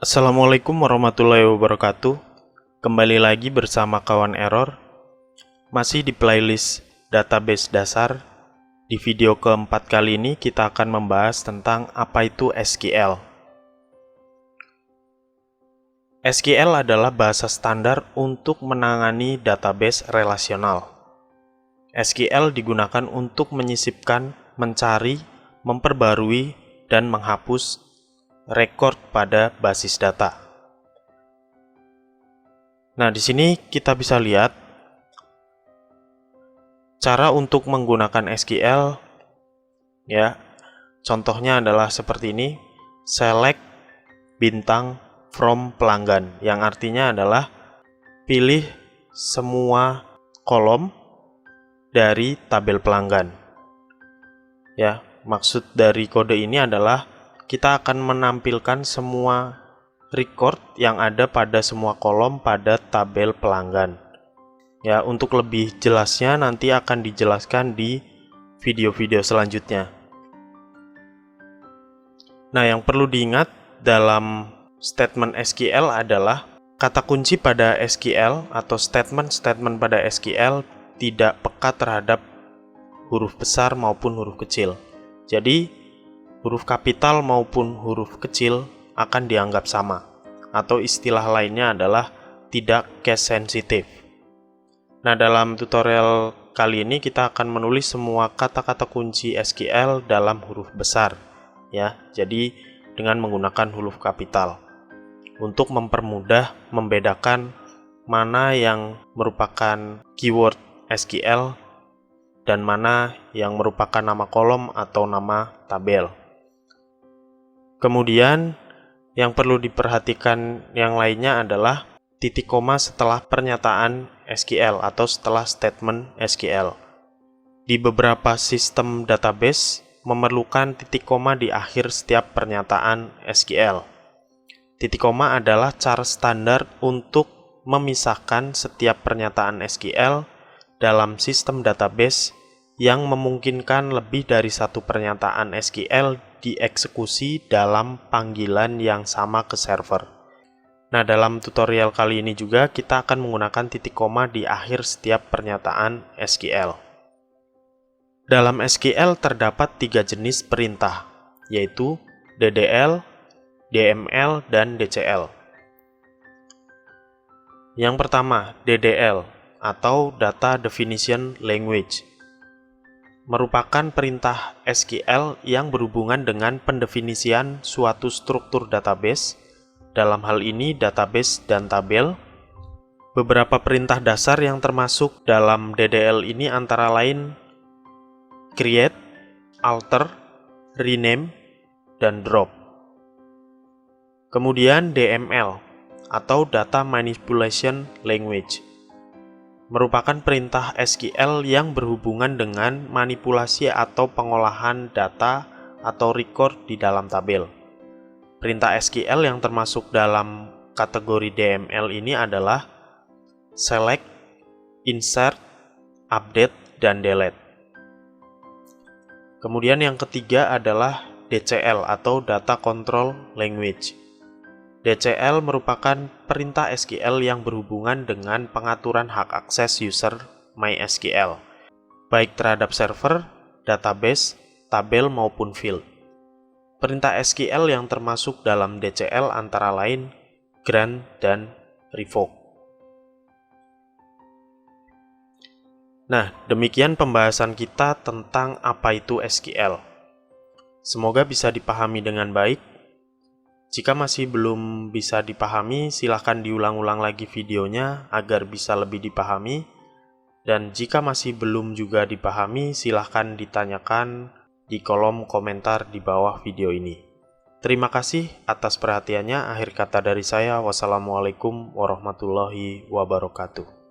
Assalamualaikum warahmatullahi wabarakatuh. Kembali lagi bersama kawan Error. Masih di playlist database dasar. Di video keempat kali ini kita akan membahas tentang apa itu SQL. SQL adalah bahasa standar untuk menangani database relasional. SQL digunakan untuk menyisipkan, mencari, memperbarui, dan menghapus record pada basis data. Nah, di sini kita bisa lihat cara untuk menggunakan SQL ya. Contohnya adalah seperti ini, select bintang from pelanggan, yang artinya adalah pilih semua kolom dari tabel pelanggan. Ya, maksud dari kode ini adalah kita akan menampilkan semua record yang ada pada semua kolom pada tabel pelanggan. Ya, untuk lebih jelasnya nanti akan dijelaskan di video-video selanjutnya. Nah, yang perlu diingat dalam statement SQL adalah kata kunci pada SQL atau statement-statement pada SQL tidak peka terhadap huruf besar maupun huruf kecil. Jadi, huruf kapital maupun huruf kecil akan dianggap sama, atau istilah lainnya adalah tidak case sensitive. Nah, dalam tutorial kali ini kita akan menulis semua kata-kata kunci SQL dalam huruf besar, ya. Jadi dengan menggunakan huruf kapital untuk mempermudah membedakan mana yang merupakan keyword SQL dan mana yang merupakan nama kolom atau nama tabel. Kemudian, yang perlu diperhatikan yang lainnya adalah titik koma setelah pernyataan SQL atau setelah statement SQL. Di beberapa sistem database memerlukan titik koma di akhir setiap pernyataan SQL. Titik koma adalah cara standar untuk memisahkan setiap pernyataan SQL dalam sistem database yang memungkinkan lebih dari satu pernyataan SQL dieksekusi dalam panggilan yang sama ke server. Nah, dalam tutorial kali ini juga kita akan menggunakan titik koma di akhir setiap pernyataan SQL. Dalam SQL terdapat 3 jenis perintah, yaitu DDL, DML, dan DCL. Yang pertama, DDL atau Data Definition Language merupakan perintah SQL yang berhubungan dengan pendefinisian suatu struktur database, dalam hal ini database dan tabel. Beberapa perintah dasar yang termasuk dalam DDL ini antara lain create, alter, rename, dan drop. Kemudian DML atau Data Manipulation Language merupakan perintah SQL yang berhubungan dengan manipulasi atau pengolahan data atau record di dalam tabel. Perintah SQL yang termasuk dalam kategori DML ini adalah select, insert, update, dan delete. Kemudian yang ketiga adalah DCL atau Data Control Language. DCL merupakan perintah SQL yang berhubungan dengan pengaturan hak akses user MySQL, baik terhadap server, database, tabel, maupun field. Perintah SQL yang termasuk dalam DCL antara lain grant dan revoke. Nah, demikian pembahasan kita tentang apa itu SQL. Semoga bisa dipahami dengan baik. Jika masih belum bisa dipahami, silahkan diulang-ulang lagi videonya agar bisa lebih dipahami. Dan jika masih belum juga dipahami, silahkan ditanyakan di kolom komentar di bawah video ini. Terima kasih atas perhatiannya. Akhir kata dari saya, wassalamualaikum warahmatullahi wabarakatuh.